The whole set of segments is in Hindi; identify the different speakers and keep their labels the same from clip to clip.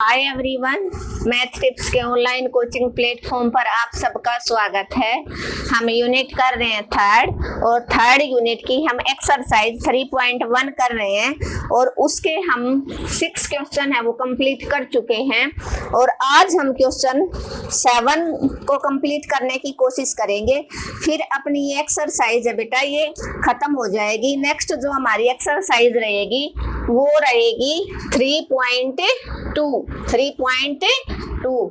Speaker 1: हाय एवरीवन, मैथ टिप्स के ऑनलाइन कोचिंग प्लेटफॉर्म पर आप सबका स्वागत है। हम यूनिट कर रहे हैं थर्ड और थर्ड यूनिट की हम एक्सरसाइज 3.1 कर रहे हैं और उसके हम 6 क्वेश्चन है वो कंप्लीट कर चुके हैं और आज हम क्वेश्चन 7 को कंप्लीट करने की कोशिश करेंगे। फिर अपनी ये एक्सरसाइज है बेटा ये खत्म हो जाएगी। नेक्स्ट जो हमारी एक्सरसाइज रहेगी वो रहेगी 3.2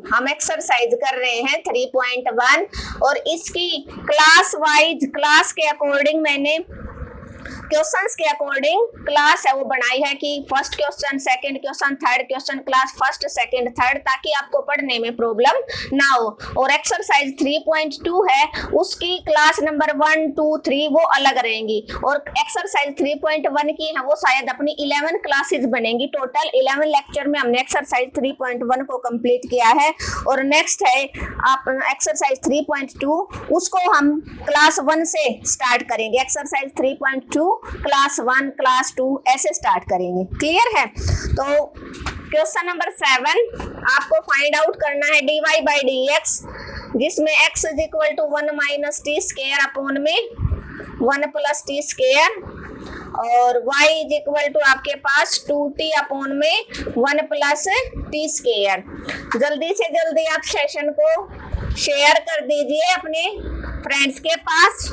Speaker 1: हम एक्सरसाइज कर रहे हैं 3.1 और इसकी क्लास वाइज क्लास के अकॉर्डिंग मैंने क्वेश्चंस के अकॉर्डिंग क्लास है वो बनाई है कि first question, second question, third question, class first, second, third, ताकि आपको पढ़ने में प्रॉब्लम ना हो। और एक्सरसाइज 3.2 है उसकी क्लास नंबर 1, 2, 3 वो अलग रहेंगी और एक्सरसाइज 3.1 की है वो शायद अपनी 11 क्लासेस बनेंगी। टोटल 11 लेक्चर में हमने एक्सरसाइज 3.1 को कंप्लीट किया है और नेक्स्ट है आप एक्सरसाइज 3.2 उसको हम क्लास 1 से स्टार्ट करेंगे। एक्सरसाइज 3.2 क्लास 1, क्लास 2 ऐसे स्टार्ट करेंगे। क्लियर है? तो क्वेश्चन नंबर 7 आपको फाइंड आउट करना है dy बाई dx जिसमें x is equal to 1 minus T square upon में 1 प्लस टी स्क्वायर और y इज इक्वल टू आपके पास 2t अपॉन में 1 प्लस टी स्क्वायर। जल्दी से जल्दी आप सेशन को शेयर कर दीजिए अपने फ्रेंड्स के पास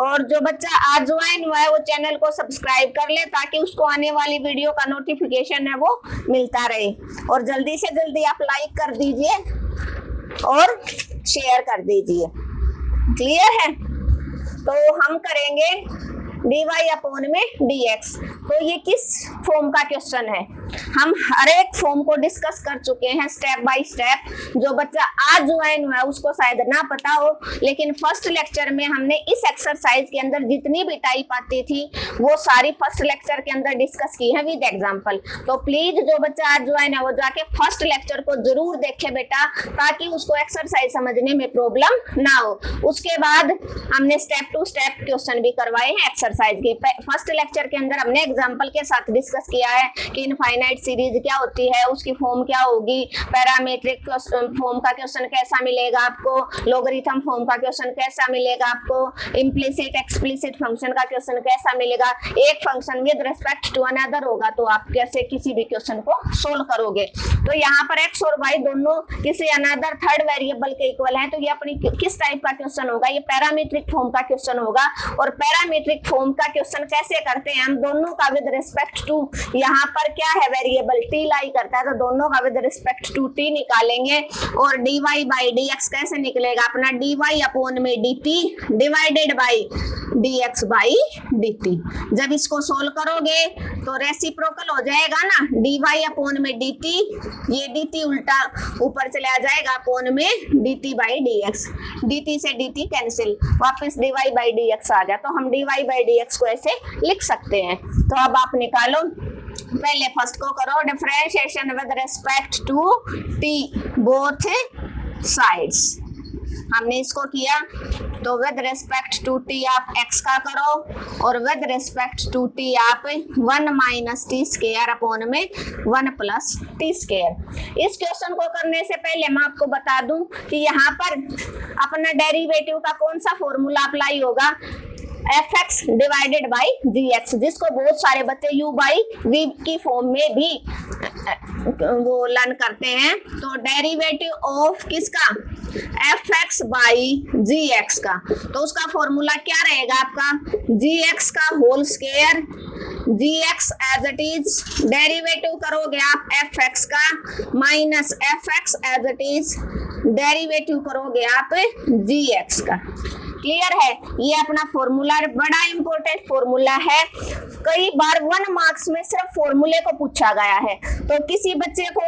Speaker 1: और जो बच्चा आज ज्वाइन हुआ है वो चैनल को सब्सक्राइब कर ले ताकि उसको आने वाली वीडियो का नोटिफिकेशन है वो मिलता रहे। और जल्दी से जल्दी आप लाइक कर दीजिए और शेयर कर दीजिए। क्लियर है? तो हम करेंगे dy अपॉन में dx। तो ये किस फॉर्म का क्वेश्चन है? हम हर एक फॉर्म को डिस्कस कर चुके हैं स्टेप बाय स्टेप। जो बच्चा आज ज्वाइन हुआ है उसको शायद ना पता हो, लेकिन फर्स्ट लेक्चर में हमने इस एक्सरसाइज के अंदर जितनी भी टाइप आती थी वो सारी फर्स्ट लेक्चर के अंदर डिस्कस की है विद एग्जांपल। तो प्लीज जो बच्चा आज ज्वाइन है वो जाके फर्स्ट लेक्चर को जरूर देखे बेटा ताकि उसको एक्सरसाइज समझने में प्रॉब्लम ना हो। उसके बाद हमने स्टेप टू स्टेप क्वेश्चन भी करवाए हैं एक्सरसाइज के। फर्स्ट लेक्चर के अंदर हमने एग्जाम्पल के साथ डिस्कस किया है कि इनफाइनाइट सीरीज क्या होती है, उसकी फॉर्म क्या होगी, पैरामीट्रिक फॉर्म का क्वेश्चन कैसा मिलेगा आपको, लोगरिथम फॉर्म का क्वेश्चन कैसा मिलेगा आपको, इम्प्लिसिट एक्सप्लिसिट फंक्शन का क्वेश्चन कैसा मिलेगा, एक function with respect to another होगा तो आप कैसे किसी भी क्वेश्चन को सोल्व करोगे। तो यहाँ पर एक्स और वाई दोनों किसी अनदर थर्ड वेरिएबल के इक्वल है तो ये अपनी किस टाइप का क्वेश्चन होगा? ये पैरामीट्रिक फॉर्म का क्वेश्चन होगा। और पैरामीट्रिक फॉर्म का क्वेश्चन कैसे करते हैं हम? दोनों का विद रिस्पेक्ट टू यहाँ पर क्या है वेरिएबल t लाई करता है तो दोनों का विद रिस्पेक्ट टू t निकालेंगे और dy बाई dx कैसे निकलेगा? अपना dy अपॉन में dt divided by dx by dt। जब इसको सोल्व करोगे तो रेसिप्रोकल हो जाएगा ना, dy अपॉन में dt, ये dt उल्टा ऊपर चला जाएगा अपॉन में dt बाई dx, dt से dt कैंसिल, वापस dy बाई dx आ जाए तो हम dy बाई dx को ऐसे लिख सकते हैं। तो अब आप निकालो, पहले फर्स्ट को करो differentiation with respect to t both sides. हमने इसको किया तो विद रिस्पेक्ट टू t आप x का करो और विद रिस्पेक्ट टू t आप 1 माइनस टी स्क्वायर अपॉन में 1 प्लस टी स्क्वायर। इस क्वेश्चन को करने से पहले मैं आपको बता दूं कि यहाँ पर अपना डेरिवेटिव का कौन सा फॉर्मूला अप्लाई होगा? fx डिवाइडेड बाई gx, जिसको बहुत सारे बच्चे u बाई v की फॉर्म में भी वो लर्न करते हैं। तो डेरिवेटिव ऑफ किसका? fx बाई gx का। तो उसका फॉर्मूला क्या रहेगा आपका? gx का whole square, gx as it is, derivative करोगे आप fx का minus fx as it is, derivative करोगे आप gx का। क्लियर है? ये अपना फॉर्मूला बड़ा इंपॉर्टेंट फॉर्मूला है। कई बार 1 मार्क्स में सिर्फ फॉर्मूले को पूछा गया है तो किसी बच्चे को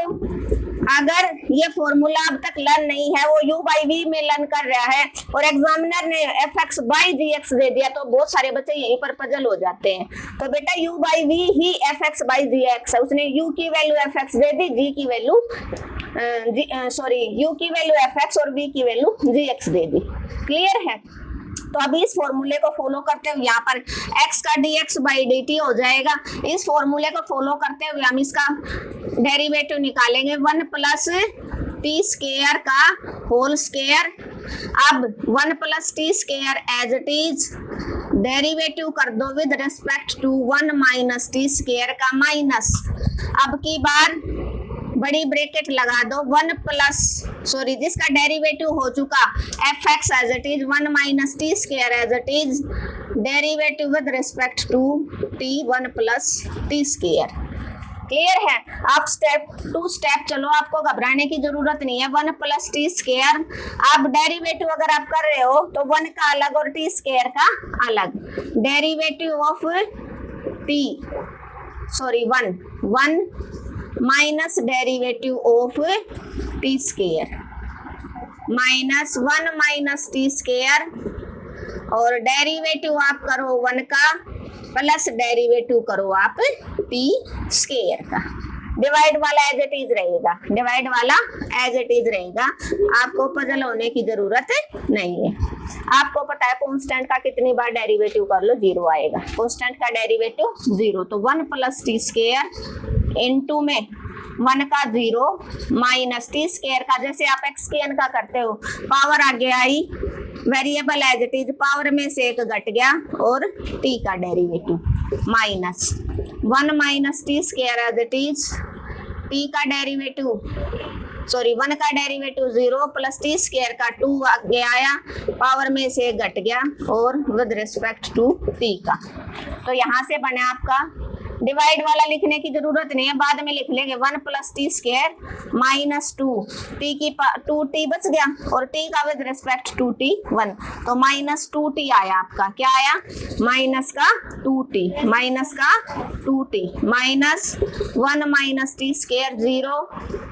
Speaker 1: अगर ये फॉर्मूला अब तक लर्न नहीं है, वो u बाई v में लर्न कर रहा है और एग्जामिनर ने fx बाई gx दे दिया तो बहुत सारे बच्चे यहीं पर पजल हो जाते हैं। तो बेटा u by v he fx by gx है, उसने u की वैल्यू fx दे दी, g की वैल्यू u की वैल्यू fx और v की वैल्यू gx दे दी। क्लियर है? तो अभी इस फॉर्मूले को फॉलो करते हुए यहाँ पर x का dx बाई dt हो जाएगा। इस फॉर्मूले को फॉलो करते हुए हम इसका डेरिवेटिव निकालेंगे 1 प्लस टी स्क्वायर का होल स्क्वायर। अब 1 plus T square as it is derivative कर दो with respect to 1 minus T square का माइनस। अब की बार बड़ी ब्रैकेट लगा दो 1 प्लस जिसका डेरिवेटिव हो चुका f x as it is 1 minus T square as it is derivative with respect to t 1 plus T square. Clear है? आप स्टेप टू स्टेप चलो, आपको घबराने की जरूरत नहीं है। 1 प्लस टी स्क्वायर, आप डेरिवेटिव अगर आप कर रहे हो तो 1 का अलग और टी स्क्वायर का अलग। Derivative of T 1 minus derivative of T square minus 1 minus T square, और डेरिवेटिव आप करो 1 का प्लस डेरिवेटिव करो आप टी स्क्वायर का। डिवाइड वाला एज इट इज रहेगा, डिवाइड वाला एज इट इज रहेगा, आपको पजल होने की जरूरत नहीं है। आपको पता है कांस्टेंट का कितनी बार डेरिवेटिव कर लो 0 आएगा, कांस्टेंट का डेरिवेटिव 0। तो 1 प्लस टी स्क्वायर इनटू में 1 का 0 माइनस टी स्क्वायर का, जैसे आप एक्स के एन का करते हो, पावर आगे आई, variable as it is, power में से एक घट गया और टी का derivative minus 1 minus T square as it is, T का डेरिवेटिव 1 का डेरिवेटिव 0 प्लस टी स्क्वायर का 2 आगे आया, पावर में से एक घट गया और विद रिस्पेक्ट टू टी का। तो यहाँ से बने आपका, डिवाइड वाला लिखने की जरूरत नहीं है, बाद में लिख लेंगे 1 plus T square minus 2 T की 2 टी बच गया और टी का विद रिस्पेक्ट टू टी 1, तो माइनस 2 टी आया आपका। क्या आया? माइनस का 2 टी, माइनस का 2 T minus 1 minus T square 0,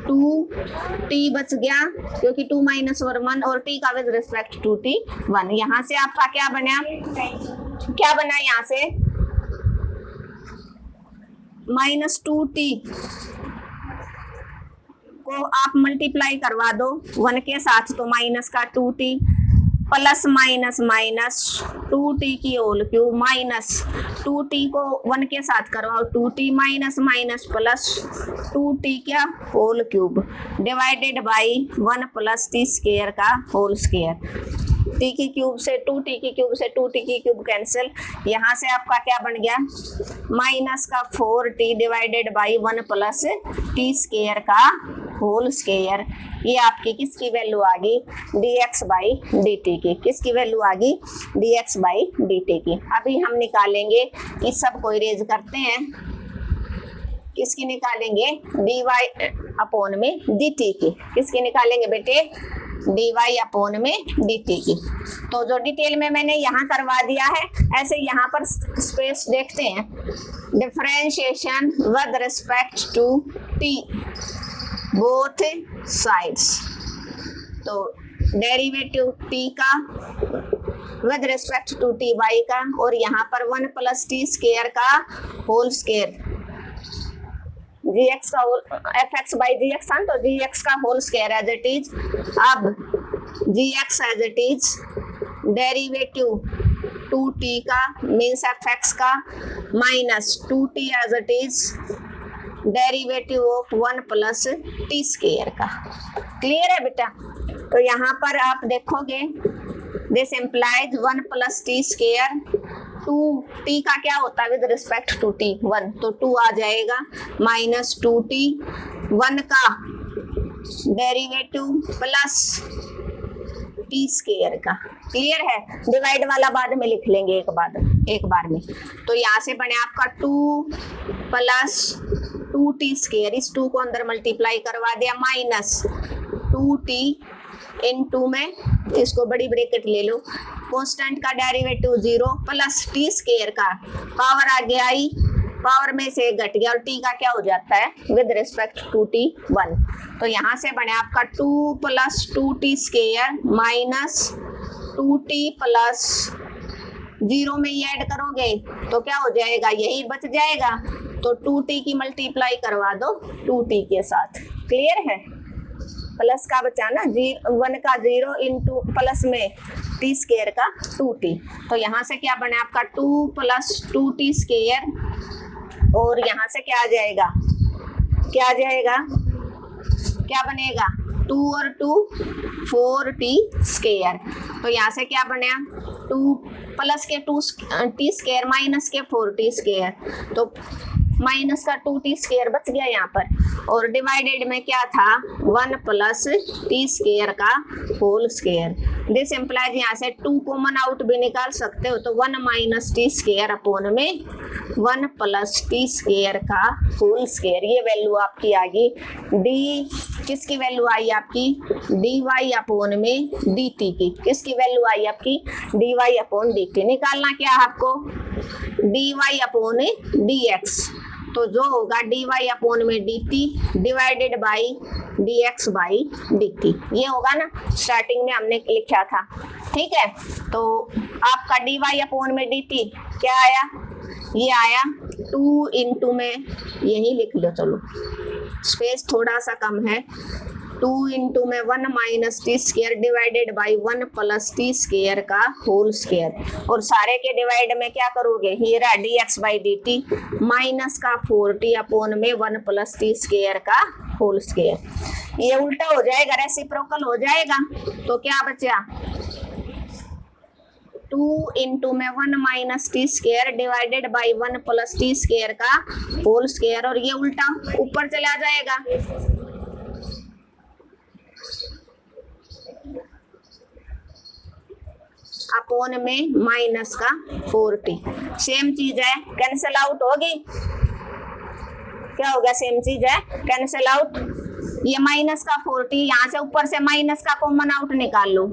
Speaker 1: 2 T बच गया क्योंकि 2 माइनस 1 और टी का विद रिस्पेक्ट टू टी 1। यहाँ से आपका क्या बना? क्या बना यहाँ से? माइनस 2t को आप मल्टीप्लाई करवा दो 1 के साथ, तो माइनस का 2t plus minus minus 2t की होल क्यूब माइनस 2t को 1 के साथ करवाओ 2t minus minus plus 2t क्या whole cube divided by 1 plus T square का होल स्क्वायर। टी की क्यूब से 2t की क्यूब से 2t की क्यूब कैंसिल। यहाँ से आपका क्या बन गया? माइनस का 4t divided by 1 plus T square का होल स्क्वायर। ये आपकी किसकी वैल्यू आ गई? dx बाई dt की। किसकी वैल्यू आ गई? dx बाई dt की। अभी हम निकालेंगे, इस सब को इरेज करते हैं, किसकी निकालेंगे? dy अपॉन में dt की। किसकी निकालेंगे बेटे? dy अपॉन में dt की। तो जो डिटेल में मैंने यहाँ करवा दिया है, ऐसे यहाँ पर स्पेस देखते हैं, differentiation with respect to t both sides. तो डेरिवेटिव t का with respect to t y का, और यहाँ पर 1 प्लस टी स्क्वायर का होल स्क्वायर, gx का fx बाई gx था, तो gx का whole square as it is. अब gx as it is derivative 2t का मीन्स fx का minus 2t as it is derivative of 1 plus T square का। क्लियर है बेटा? तो यहाँ पर आप देखोगे this implies 1 plus T square 2t का क्या होता है विद रिस्पेक्ट टू t 1, तो 2 आ जाएगा माइनस 2t 1 का डेरिवेटिव प्लस टी स्क्वायर का। क्लियर है? डिवाइड वाला बाद में लिख लेंगे एक बार में। तो यहाँ से बने आपका 2 प्लस 2t स्क्वायर, इस 2 को अंदर मल्टीप्लाई करवा दिया माइनस 2t इनटू में, इसको बड़ी ब्रैकेट ले लो, कांस्टेंट का डेरिवेटिव 0 प्लस टी स्क्वायर का पावर आगे आई, पावर में से घट गया और t का क्या हो जाता है विद रिस्पेक्ट टू t 1। तो यहाँ से बने आपका 2 plus 2t square minus 2t plus 0 में ये ऐड करोगे तो क्या हो जाएगा? यही बच जाएगा, तो 2t की मल्टीप्लाई करवा दो 2t के साथ। क्लियर है? प्लस का बचा ना, 1 का 0 इंटू प्लस में टी स्क्वायर का 2t। तो यहाँ से क्या बने आपका 2 + 2t स्क्वायर, और यहाँ से क्या आ जाएगा, क्या आ जाएगा, क्या बनेगा 2 और 2 4t स्क्वायर। तो यहाँ से क्या बने 2 प्लस के 2t स्क्वायर माइनस के 4t स्क्वायर, तो माइनस का 2t स्क्वायर बच गया यहाँ पर, और डिवाइडेड में क्या था 1 + t स्क्वायर का होल स्क्वायर। दिस इम्प्लाइज यहाँ से 2 कॉमन आउट भी निकाल सकते हो, तो 1 - t स्क्वायर अपॉन में 1 + t स्क्वायर का होल स्क्वायर। ये वैल्यू आपकी आ गई डी, किसकी वैल्यू आई आपकी dy अपॉन में dt की, किसकी वैल्यू आई आपकी dy अपॉन dt। निकालना क्या है आपको dy अपॉन dx, तो जो होगा dy अपॉन में dt divided by dx by dt, ये होगा ना, स्टार्टिंग में हमने लिखा था। ठीक है, तो आपका dy अपॉन में dt क्या आया, ये आया 2 इंटू में, यही लिख लो, चलो स्पेस थोड़ा सा कम है, 2 इंटू में 1 - t square divided by 1 + t square का होल स्क्वायर, और सारे के डिवाइड में क्या करोगे, ये रहा dx बाई dt माइनस का 4t अपॉन में 1 + t स्क्वायर का होल स्क्वायर। ये उल्टा हो जाएगा, रेसिप्रोकल हो जाएगा, तो क्या बचा 2 इंटू में 1 - t square divided by 1 + t square का होल स्क्वायर, और ये उल्टा ऊपर चला जाएगा, अपॉन में माइनस का 4t। सेम चीज है, कैंसिल आउट होगी, क्या होगा, सेम चीज है, कैंसिल आउट। ये माइनस का 4t, यहाँ से ऊपर से माइनस का कॉमन आउट निकाल लो,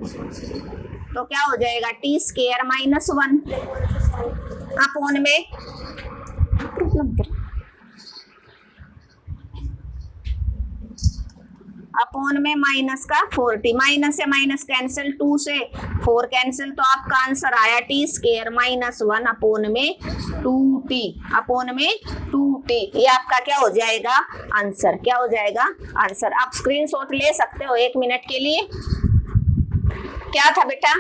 Speaker 1: तो क्या हो जाएगा t स्क्वायर -1 अपॉन में अपॉन में माइनस का 4t, माइनस से माइनस कैंसिल, 2 से 4 कैंसिल, तो आपका आंसर आया t स्क्वायर -1 अपॉन में 2t अपॉन में 2t। ये आपका क्या हो जाएगा आंसर, क्या हो जाएगा आंसर। आप स्क्रीनशॉट ले सकते हो 1 मिनट के लिए। क्या था बेटा,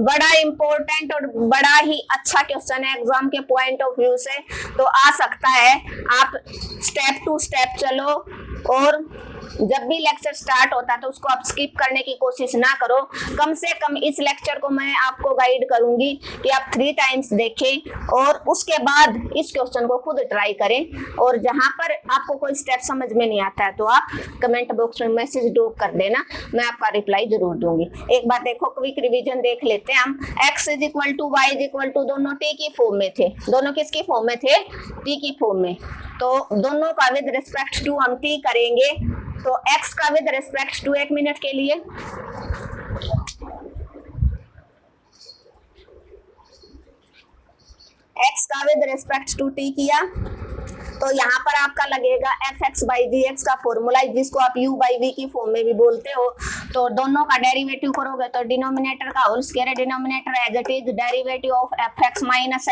Speaker 1: बड़ा इंपॉर्टेंट और बड़ा ही अच्छा क्वेश्चन है एग्जाम के पॉइंट ऑफ व्यू से, तो आ सकता है आप स्टेप टू स्टेप चलो, और जब भी लेक्चर स्टार्ट होता है तो उसको आप स्किप करने की कोशिश ना करो। कम से कम इस लेक्चर को मैं आपको गाइड करूंगी कि आप 3 टाइम्स देखें, और उसके बाद इस क्वेश्चन को खुद ट्राई करें, और जहां पर आपको कोई स्टेप समझ में नहीं आता है तो आप कमेंट बॉक्स में मैसेज ड्रॉप कर देना, मैं आपका रिप्लाई जरूर दूंगी। एक बात देखो, क्विक रिवीजन देख लेते हैं हम। x = y = दोनों t की फॉर्म में थे, दोनों किसकी फॉर्म में थे, t की फॉर्म में, तो दोनों का विद रिस्पेक्ट टू हम t करेंगे। तो x का विद रिस्पेक्ट टू, 1 मिनट के लिए, x का विद रिस्पेक्ट टू t किया, तो यहाँ पर आपका लगेगा fx/gx का फॉर्मूला, जिसको आप u/v की फॉर्म में भी बोलते हो। तो दोनों का डेरिवेटिव करोगे तो डिनोमिनेटर का होल स्क्वायर है, denominator as it is derivative of fx -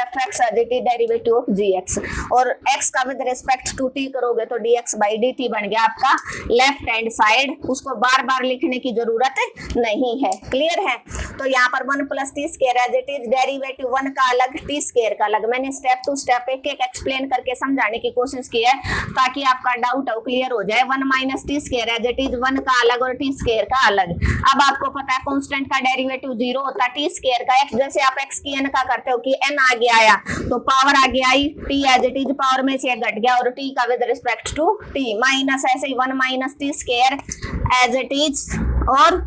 Speaker 1: fx as it is derivative of gx, और x का विद रिस्पेक्ट टू t करोगे तो dx/dt बन गया आपका लेफ्ट हैंड साइड, उसको बार बार लिखने की जरूरत नहीं है। क्लियर है, तो यहाँ पर 1 + t square as it is derivative 1 का अलग t स्क्वायर का अलग, मैंने स्टेप टू स्टेप एक एक एक्सप्लेन करके समझाने की कोशिश की है ताकि आपका डाउट क्लियर हो जाए। 1 - t square as it is 1 का अलग और t स्क्वायर का अलग। अब आपको पता है कांस्टेंट का डेरिवेटिव 0 होता है, t स्क्वायर का x, जैसे आप x की n का करते हो कि n आगे आया तो पावर आगे आई, t as it is power में से घट गया, और t का with respect to t minus, ऐसे ही 1 - t square as it is, और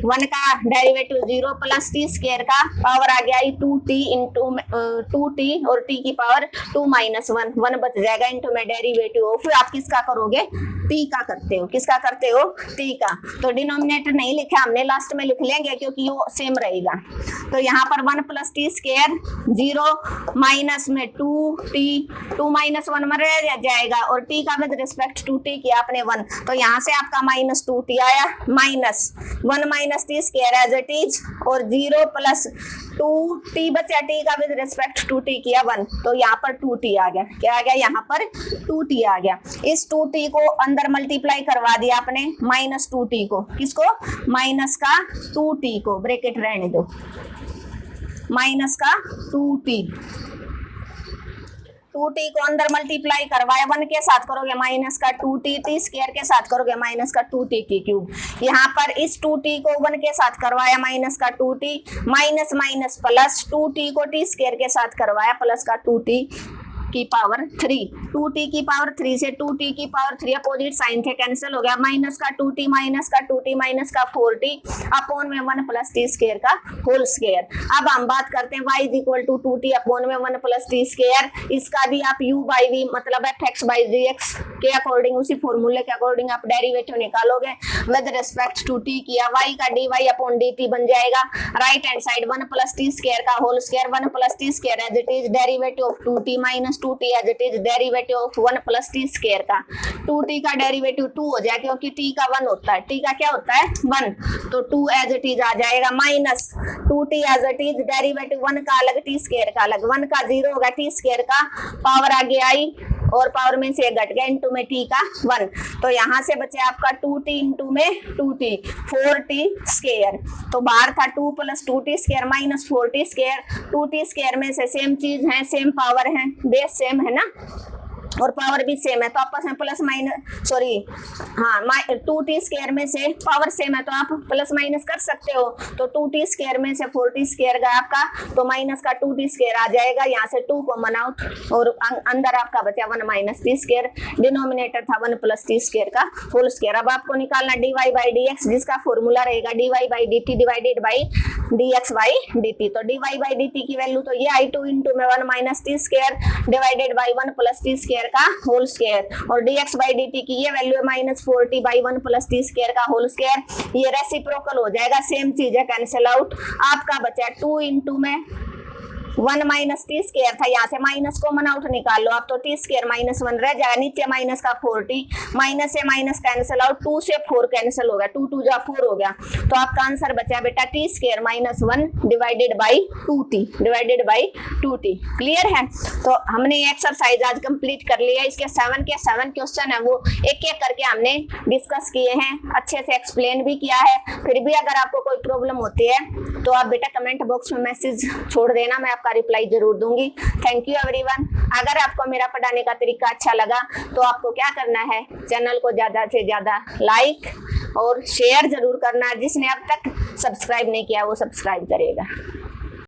Speaker 1: 1 का डेरिवेटिव 0 + t स्क्वायर का पावर आ गया 2t इंटू 2t और t की पावर 2 - 1 बच जाएगा इंटू में डेरिवेटिव ऑफ, फिर आप किसका करोगे t का करते हो, किसका करते हो t का। तो डिनोमिनेटर नहीं लिखा हमने, लास्ट में लिख लेंगे क्योंकि वो सेम रहेगा। तो यहाँ पर 1 + t स्क्वायर 0 माइनस में 2t 2 - 1 में रह जाएगा, और t का विद रिस्पेक्ट टू t किया आपने 1, तो यहाँ से आपका -2t आया, minus 1 - minus T square as it is, और 0 प्लस 2t बचा, t का विद रिस्पेक्ट टू t किया 1, तो यहाँ पर 2t आ गया। क्या आ गया? यहाँ पर 2t आ गया। इस 2t को अंदर मल्टीप्लाई करवा दिया आपने माइनस 2t को, किसको? माइनस का 2t को, ब्रैकेट रहने दो, माइनस का 2t को अंदर मल्टीप्लाई करवाया 1 के साथ करोगे माइनस का 2t, t स्क्वायर के साथ करोगे माइनस का 2t की क्यूब। यहाँ पर इस 2t को 1 के साथ करवाया माइनस का 2t, minus minus plus 2t को t स्क्वायर के साथ करवाया प्लस का 2t की पावर 3, 2t की पावर 3 से 2t की पावर 3 अपोजिट साइन थे, कैंसिल हो गया, माइनस का 2t माइनस का 2t माइनस का 4t अपॉन में 1 प्लस t स्क्वायर का होल स्क्वायर। अब हम बात करते हैं y is equal to 2t upon में 1 प्लस t स्क्वायर। इसका भी आप u बाई v मतलब fx बाई gx के अकॉर्डिंग, उसी फॉर्मूले के अकॉर्डिंग आप डेरिवेटिव निकालोगे विद रिस्पेक्ट टू t किया, y का dy अपॉन dt बन जाएगा right hand side 1 plus t square का whole square, 1 plus t square as it is derivative of 2t minus 2t as it is derivative of 1 plus t square का, 2t का डेरिवेटिव 2 हो जाए क्योंकि t का 1 होता है, t का क्या होता है 1, तो 2 एज इट इज आ जाएगा minus 2t as it is derivative 1 का अलग t स्क्वायर का अलग, 1 का 0 होगा t स्क्वायर का, पावर आगे आई और पावर में से घट गया इंटू में t का 1, तो यहाँ से बचे आपका 2t इंटू में 2t 4t स्क्वायर, तो बाहर था 2 plus 2t square minus 4t square, 2t square में से सेम चीज है, सेम पावर है, बेस सेम है ना और पावर भी सेम है, तो आपस में प्लस माइनस सॉरी हाँ 2t स्क्वायर में से पावर सेम है तो आप प्लस माइनस कर सकते हो, तो 2t स्क्वायर में से 4t स्क्वायर गया आपका तो माइनस का 2t स्क्वायर आ जाएगा, यहाँ से 2 कॉमन आउट और अंदर आपका बचा 1 माइनस t स्क्वायर, डिनोमिनेटर था 1 प्लस t स्क्वायर का होल स्क्वायर। अब आपको निकालना dy बाई dx जिसका फॉर्मूला रहेगा dy by dt divided by dx by dt, तो dy बाई dt की वैल्यू तो ये आई 2 इंटू में 1 minus t square divided by 1 plus t square का होल स्क्वायर, और dx बाई dt की ये वैल्यू है minus 4t by 1 plus t square का होल स्क्वायर, ये रेसिप्रोकल हो जाएगा, सेम चीज है, कैंसिल आउट, आपका बचा 2 इंटू में 1 माइनस टी स्क्वायर था, यहाँ से माइनस कॉमन आउट निकाल लो आप, तो टी स्क्वायर माइनस 1 रह जाएगा, नीचे माइनस का 4t, माइनस से माइनस कैंसिल आउट, 2 से 4 कैंसिल हो गया, 2 2 जा 4 हो गया, तो आपका आंसर बचा बेटा T square minus 1 divided by 2t। Clear है? तो हमने ये एक्सरसाइज आज कंप्लीट कर लिया, इसके 7 के 7 क्वेश्चन है वो एक एक करके हमने डिस्कस किए हैं, अच्छे से एक्सप्लेन भी किया है। फिर भी अगर आपको कोई प्रॉब्लम होती है तो आप बेटा कमेंट बॉक्स में मैसेज छोड़ देना, मैं आपका रिप्लाई जरूर दूंगी। Thank you everyone. अगर आपको मेरा पढ़ाने का तरीका अच्छा लगा तो आपको क्या करना है, चैनल को ज्यादा से ज्यादा लाइक और शेयर जरूर करना, जिसने अब तक सब्सक्राइब नहीं किया वो सब्सक्राइब करेगा।